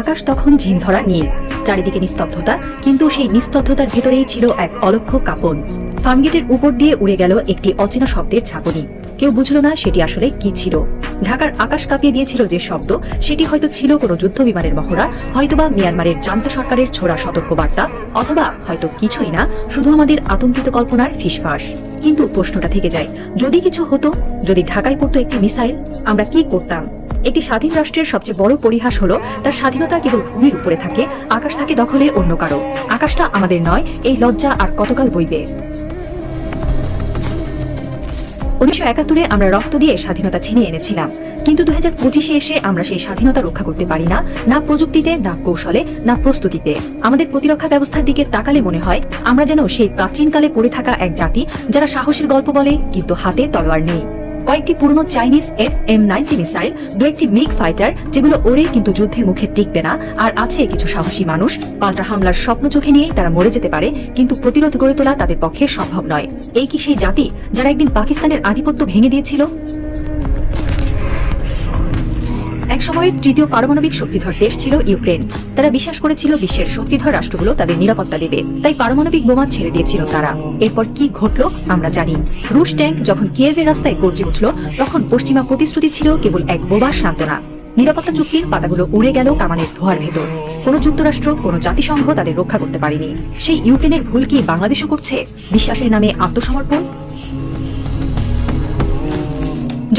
আকাশ তখন ঝিমধরা নীল, চারিদিকে নিস্তব্ধতা, কিন্তু সেই নিস্তব্ধতার ভেতরেই ছিল এক অলক্ষ কাঁপন। ফার্মগেটের উপর দিয়ে উড়ে গেল একটি অচেনা শব্দের ঝাঁকুনি। কেউ বুঝল না সেটি আসলে কি ছিল। ঢাকার আকাশ কাঁপিয়ে দিয়েছিল যে শব্দ, সেটি হয়তো ছিল কোনো যুদ্ধ বিমানের মহড়া, হয়তোবা মিয়ানমারের জান্তা সরকারের ছোড়া সতর্কবার্তা, অথবা হয়তো কিছুই না, শুধু আমাদের আতঙ্কিত কল্পনার ফিসফাস। কিন্তু প্রশ্নটা থেকে যায়, যদি কিছু হতো, যদি ঢাকায় পড়তো একটি মিসাইল, আমরা কি করতাম? একটি স্বাধীন রাষ্ট্রের সবচেয়ে বড় পরিহাস হলো তার স্বাধীনতা কেবল ভূমির উপরে থাকে, আকাশ থাকে দখলে অন্য কারো। আকাশটা আমাদের নয়, এই লজ্জা আর কতকাল বইবে? 1971-এ আমরা রক্ত দিয়ে স্বাধীনতা ছিনিয়ে এনেছিলাম, কিন্তু 2025-এ এসে আমরা সেই স্বাধীনতা রক্ষা করতে পারি না, না প্রযুক্তিতে, না কৌশলে, না প্রস্তুতিতে। আমাদের প্রতিরক্ষা ব্যবস্থার দিকে তাকালে মনে হয় আমরা যেন সেই প্রাচীনকালে পড়ে থাকা এক জাতি, যারা সাহসের গল্প বলে কিন্তু হাতে তলোয়ার নেই। কয়েকটি পুরনো চাইনিজ FM-90 মিসাইল, দু একটি মিগ ফাইটার যেগুলো ওড়ে কিন্তু যুদ্ধের মুখে টিকবে না, আর আছে কিছু সাহসী মানুষ, পাল্টা হামলার স্বপ্ন চোখে নিয়েই তারা মরে যেতে পারে, কিন্তু প্রতিরোধ গড়ে তোলা তাদের পক্ষে সম্ভব নয়। এই কি সেই জাতি যারা একদিন পাকিস্তানের আধিপত্য ভেঙে দিয়েছিল? এক সময়ের তৃতীয় পারমাণবিক শক্তিধর দেশ ছিল ইউক্রেন। তারা বিশ্বাস করেছিল বিশ্বের শক্তিধর রাষ্ট্রগুলো তাদের নিরাপত্তা দেবে, তাই পারমাণবিক বোমা ছেড়ে দিয়েছিল তারা। এরপর কি ঘটলো আমরা জানি। রুশ ট্যাঙ্ক যখন কিয়েভের রাস্তায় গর্জে উঠল, তখন পশ্চিমা প্রতিশ্রুতি ছিল কেবল এক বোবা সান্ত্বনা। নিরাপত্তা চুক্তির পাতাগুলো উড়ে গেল কামানের ধোঁয়ার ভেতর। কোনো যুক্তরাষ্ট্র, কোনো জাতিসংঘ তাদের রক্ষা করতে পারেনি। সেই ইউক্রেনের ভুল কি বাংলাদেশও করছে? বিশ্বাসের নামে আত্মসমর্পণ।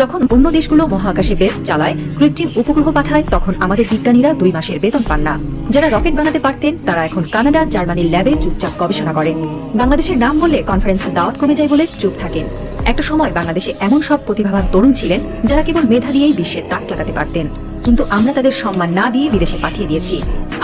যখন অন্য দেশগুলো মহাকাশে বেস চালায়, কৃত্রিম উপগ্রহ পাঠায়, তখন আমাদের বিজ্ঞানীরা 2 মাসের বেতন পান না। যারা রকেট বানাতে পারতেন তারা এখন কানাডা, জার্মানির ল্যাবে চুপচাপ গবেষণা করেন। বাংলাদেশের নাম বললে কনফারেন্সের দাওয়াত কমে যায় বলে চুপ থাকেন। একটা সময় বাংলাদেশে এমন সব প্রতিভাবান তরুণ ছিলেন যারা কেবল মেধা দিয়েই বিশ্বের তাক লাগাতে পারতেন, কিন্তু আমরা তাদের সম্মান না দিয়ে বিদেশে পাঠিয়ে দিয়েছি।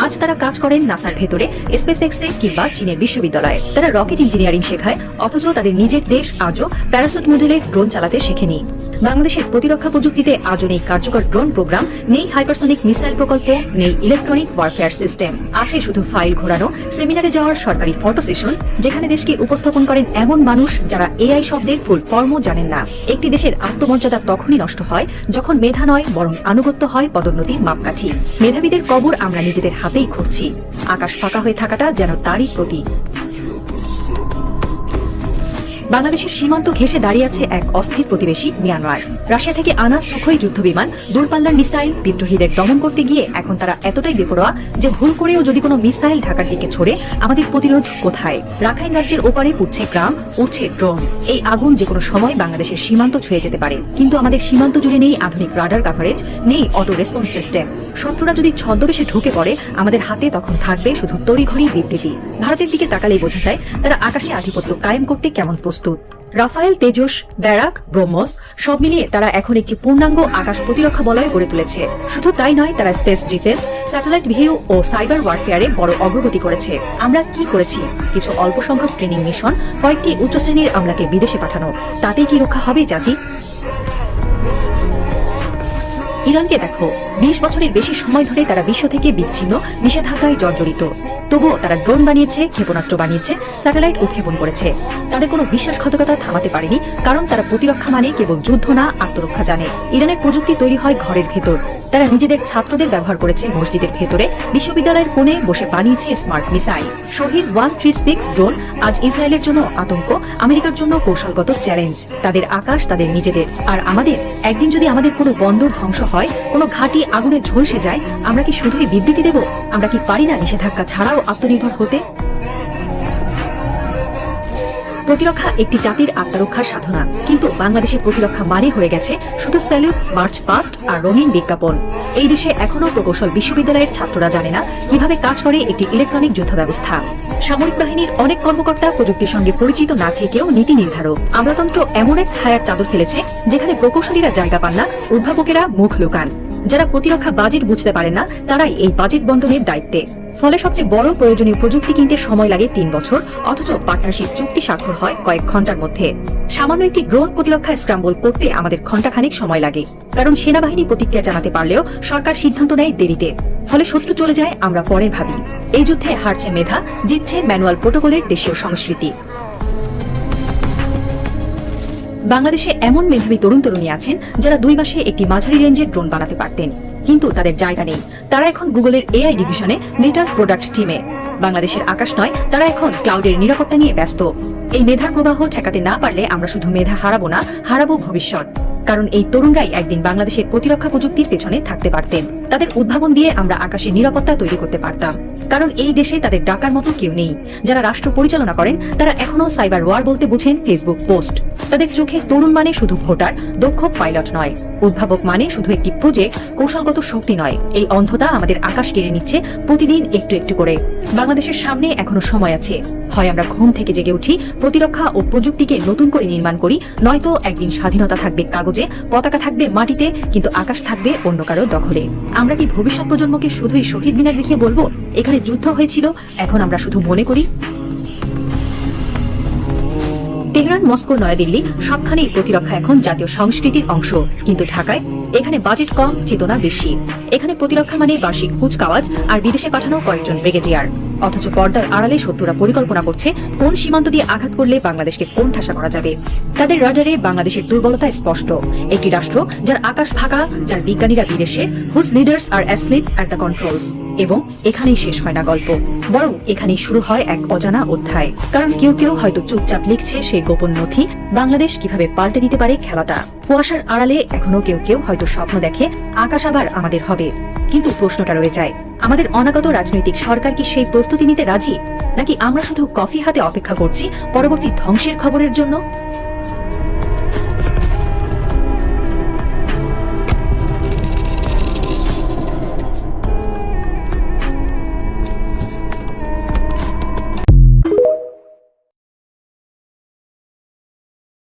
আজ তারা কাজ করেন নাসার ভেতরে, SpaceX-এ কিংবা চীনের বিশ্ববিদ্যালয়ে। তারা রকেট ইঞ্জিনিয়ারিং শেখায়, অথচ তাদের নিজের দেশ আজও প্যারাসুট মডেলের ড্রোন চালাতে শেখেনি। বাংলাদেশের প্রতিরক্ষা প্রযুক্তিতে আজও নেই কার্যকর ড্রোন প্রোগ্রাম, নেই হাইপারসনিক মিসাইল প্রকল্প, নেই ইলেকট্রনিক ওয়ারফেয়ার সিস্টেম। আছে শুধু ফাইল ঘোরানো, সেমিনারে যাওয়ার সরকারি ফটো সেশন, যেখানে দেশকে উপস্থাপন করেন এমন মানুষ যারা AI শব্দের ফুল ফর্মও জানেন না। একটি দেশের আত্মমর্যাদা তখনই নষ্ট হয় যখন মেধা নয়, বরং আনুগত্য হয় পদোন্নতির মাপকাঠি। মেধাবীদের কবর আমরা নিজেদের হাতেই খুঁড়ছি। আকাশ ফাঁকা হয়ে থাকাটা যেন তারই প্রতীক। বাংলাদেশের সীমান্ত ঘেঁষে দাঁড়িয়ে আছে এক অস্থির প্রতিবেশী মিয়ানমার। রাশিয়া থেকে আনা সুখোই যুদ্ধবিমান, দূরপাল্লার মিসাইল, বিদ্রোহীদের দমন করতে গিয়ে এখন তারা এতটাই বেপরোয়া যে ভুল করেও যদি কোনো মিসাইল ঢাকার দিকে ছড়ে, আমাদের প্রতিরোধ কোথায়? রাখাইন রাজ্যের ওপারে পুড়ছে গ্রাম, উঠছে ড্রোন। এই আগুন যে কোনো সময় বাংলাদেশের সীমান্ত ছুঁয়ে যেতে পারে, কিন্তু আমাদের সীমান্ত জুড়ে নেই আধুনিক রাডার কভারেজ, নেই অটো রেসপন্স সিস্টেম। শত্রুরা যদি ছদ্মবেশে ঢুকে পড়ে, আমাদের হাতে তখন থাকবে শুধু তড়িঘড়ি বিবৃতি। ভারতের দিকে তাকালেই বোঝা যায় তারা আকাশে আধিপত্য কায়েম করতে কেমন প্রস্তুত। রাফায়েল, তেজস, ব্যারাক, ব্রহ্মস সব মিলিয়ে তারা এখন একটি পূর্ণাঙ্গ আকাশ প্রতিরক্ষা বলয় গড়ে তুলেছে। শুধু তাই নয়, তারা স্পেস ডিফেন্স, স্যাটেলাইট ভিউ ও সাইবার ওয়ারফেয়ারে বড় অগ্রগতি করেছে। আমরা কি করেছি? কিছু অল্প সংখ্যক ট্রেনিং মিশন, কয়েকটি উচ্চ শ্রেণীর আমলাকে বিদেশে পাঠানো। তাতেই কি রক্ষা হবে জাতি? ইরানকে দেখো, 20 বছরের বেশি সময় ধরে তারা বিশ্ব থেকে বিচ্ছিন্ন, নিষেধাজ্ঞায় জর্জরিত। তবুও তারা ড্রোন বানিয়েছে, ক্ষেপণাস্ত্র বানিয়েছে, স্যাটেলাইট উৎক্ষেপণ করেছে। তাদের কোনো বিশ্বাসঘাতকতা থামাতে পারেনি, কারণ তারা প্রতিরক্ষা মানে কেবল যুদ্ধ না, আত্মরক্ষা জানে। ইরানের প্রযুক্তি তৈরি হয় ঘরের ভেতর। তারা নিজেদের ছাত্রদের ব্যবহার করেছে মসজিদের ভেতরে, বিশ্ববিদ্যালয়ের কোণে বসে বানিয়েছে স্মার্ট মিসাইল। শহীদ 136 ড্রোন আজ ইসরায়েলের জন্য আতঙ্ক, আমেরিকার জন্য কৌশলগত চ্যালেঞ্জ। তাদের আকাশ তাদের নিজেদের, আর আমাদের। একদিন যদি আমাদের কোনো বন্দর ধ্বংস হয়, কোনো ঘাঁটি আগুনে ঝলসে যায়, আমরা কি শুধুই বিবৃতি দেব? আমরা কি পারি না নিষেধাজ্ঞা ছাড়াও আত্মনির্ভর হতে? প্রতিরক্ষা একটি জাতির আত্মরক্ষার সাধনা, কিন্তু বাংলাদেশের প্রতিরক্ষা মানে হয়ে গেছে শুধু স্যালুট, মার্চ পাস্ট আর রঙিন বিজ্ঞাপন। এই দেশে এখনো প্রকৌশল বিশ্ববিদ্যালয়ের ছাত্ররা জানে না কিভাবে কাজ করে একটি ইলেকট্রনিক যুদ্ধ ব্যবস্থা। সামরিক বাহিনীর অনেক কর্মকর্তা প্রযুক্তির সঙ্গে পরিচিত না থেকেও নীতি নির্ধারক। আমলাতন্ত্র এমন এক ছায়ার চাদর ফেলেছে যেখানে প্রকৌশলীরা জায়গা পান না, উদ্ভাবকেরা মুখ লুকান। যারা প্রতিরক্ষা বাজেট বুঝতে পারে না, তারাই এই বাজেট বন্টনের দায়িত্বে। ফলে সবচেয়ে বড় প্রয়োজনীয় প্রযুক্তি কিনতে সময় লাগে 3 বছর, অথচ পার্টনারশিপ চুক্তি স্বাক্ষর হয় কয়েক ঘন্টার মধ্যে। সামান্য একটি ড্রোন প্রতিরক্ষা স্ক্রাম্বল করতে আমাদের ঘণ্টাখানেক সময় লাগে, কারণ সেনাবাহিনী প্রতিক্রিয়া জানাতে পারলেও সরকার সিদ্ধান্ত নেয় দেরিতে। ফলে শত্রু চলে যায়, আমরা পরে ভাবি। এই যুদ্ধে হারছে মেধা, জিতছে ম্যানুয়াল প্রোটোকলের দেশীয় সংস্কৃতি। বাংলাদেশে এমন মেধাবী তরুণ তরুণী আছেন যারা 2 মাসে একটি মাঝারি রেঞ্জের ড্রোন বানাতে পারতেন, কিন্তু তাদের জায়গা নেই। তারা এখন গুগলের এআই ডিভিশনে মেটার প্রোডাক্ট টিমে। বাংলাদেশের আকাশ নয়, তারা এখন ক্লাউডের নিরাপত্তা নিয়ে ব্যস্ত। এই মেধার প্রবাহ ঠেকাতে না পারলে আমরা শুধু মেধা হারাবো না, হারাবো ভবিষ্যৎ। কারণ এই তরুণরাই একদিন বাংলাদেশের প্রতিরক্ষা প্রযুক্তির পেছনে থাকতে পারতেন। তাদের উদ্ভাবন দিয়ে আমরা আকাশের নিরাপত্তা তৈরি করতে পারতাম। কারণ এই দেশে তাদের ডাকার মতো কেউ নেই। যারা রাষ্ট্র পরিচালনা করেন তারা এখনো সাইবার ওয়ার বলতে বুঝেন ফেসবুক পোস্ট। তাদের চোখে তরুণ মানে শুধু ভোটার, দক্ষ পাইলট নয়। উদ্ভাবক মানে শুধু একটি প্রজেক্ট, কৌশলগত শক্তি নয়। এই অন্ধতা আমাদের আকাশ কেড়ে নিচ্ছে প্রতিদিন একটু একটু করে। বাংলাদেশের সামনে এখনো সময় আছে। হয় আমরা ঘুম থেকে জেগে উঠি, প্রতিরক্ষা ও প্রযুক্তিকে নতুন করে নির্মাণ করি, নয়তো একদিন স্বাধীনতা থাকবে কাগজে, পতাকা থাকবে মাটিতে, কিন্তু আকাশ থাকবে অন্য কারো দখলে। আমরা কি ভবিষ্যৎ প্রজন্মকে শুধুই শহীদ মিনার দেখিয়ে বলবো এখানে যুদ্ধ হয়েছিল, এখন আমরা শুধু মনে করি? তেহরান, মস্কো, নয়াদিল্লি সবখানেই প্রতিরক্ষা এখন জাতীয় সংস্কৃতির অংশ। কিন্তু ঢাকায় এখানে বাজেট কম, চেতনা বেশি। এখানে প্রতিরক্ষা মানে বার্ষিক কুচকাওয়াজ আর বিদেশে পাঠানো কয়েকজন ব্রিগেডিয়ার। অথচ পর্দার আড়ালে শত্রুরা পরিকল্পনা করছে কোন সীমান্ত দিয়ে আঘাত করলে বাংলাদেশকে কোন ঠাসা করা যাবে। তাদের রাডারে বাংলাদেশের দুর্বলতা স্পষ্ট। একটি রাষ্ট্র যার আকাশ ফাঁকা, যার বিজ্ঞানীরা বিদেশে, whose leaders are asleep at the controls. এবং এখানেই শেষ হয় না গল্প, বরং এখানেই শুরু হয় এক অজানা অধ্যায়। কারণ কেউ কেউ হয়তো চুপচাপ লিখছে সেই গোপন নথি, বাংলাদেশ কিভাবে পাল্টে দিতে পারে খেলাটা। কুয়াশার আড়ালে এখনো কেউ কেউ হয়তো স্বপ্ন দেখে আকাশ আবার আমাদের হবে। কিন্তু প্রশ্নটা রয়ে যায়, আমাদের অনাগত রাজনৈতিক সরকার কি সেই প্রস্তুতি নিতে রাজি, নাকি আমরা শুধু কফি হাতে অপেক্ষা করছি পরবর্তী ধ্বংসের খবরের জন্য?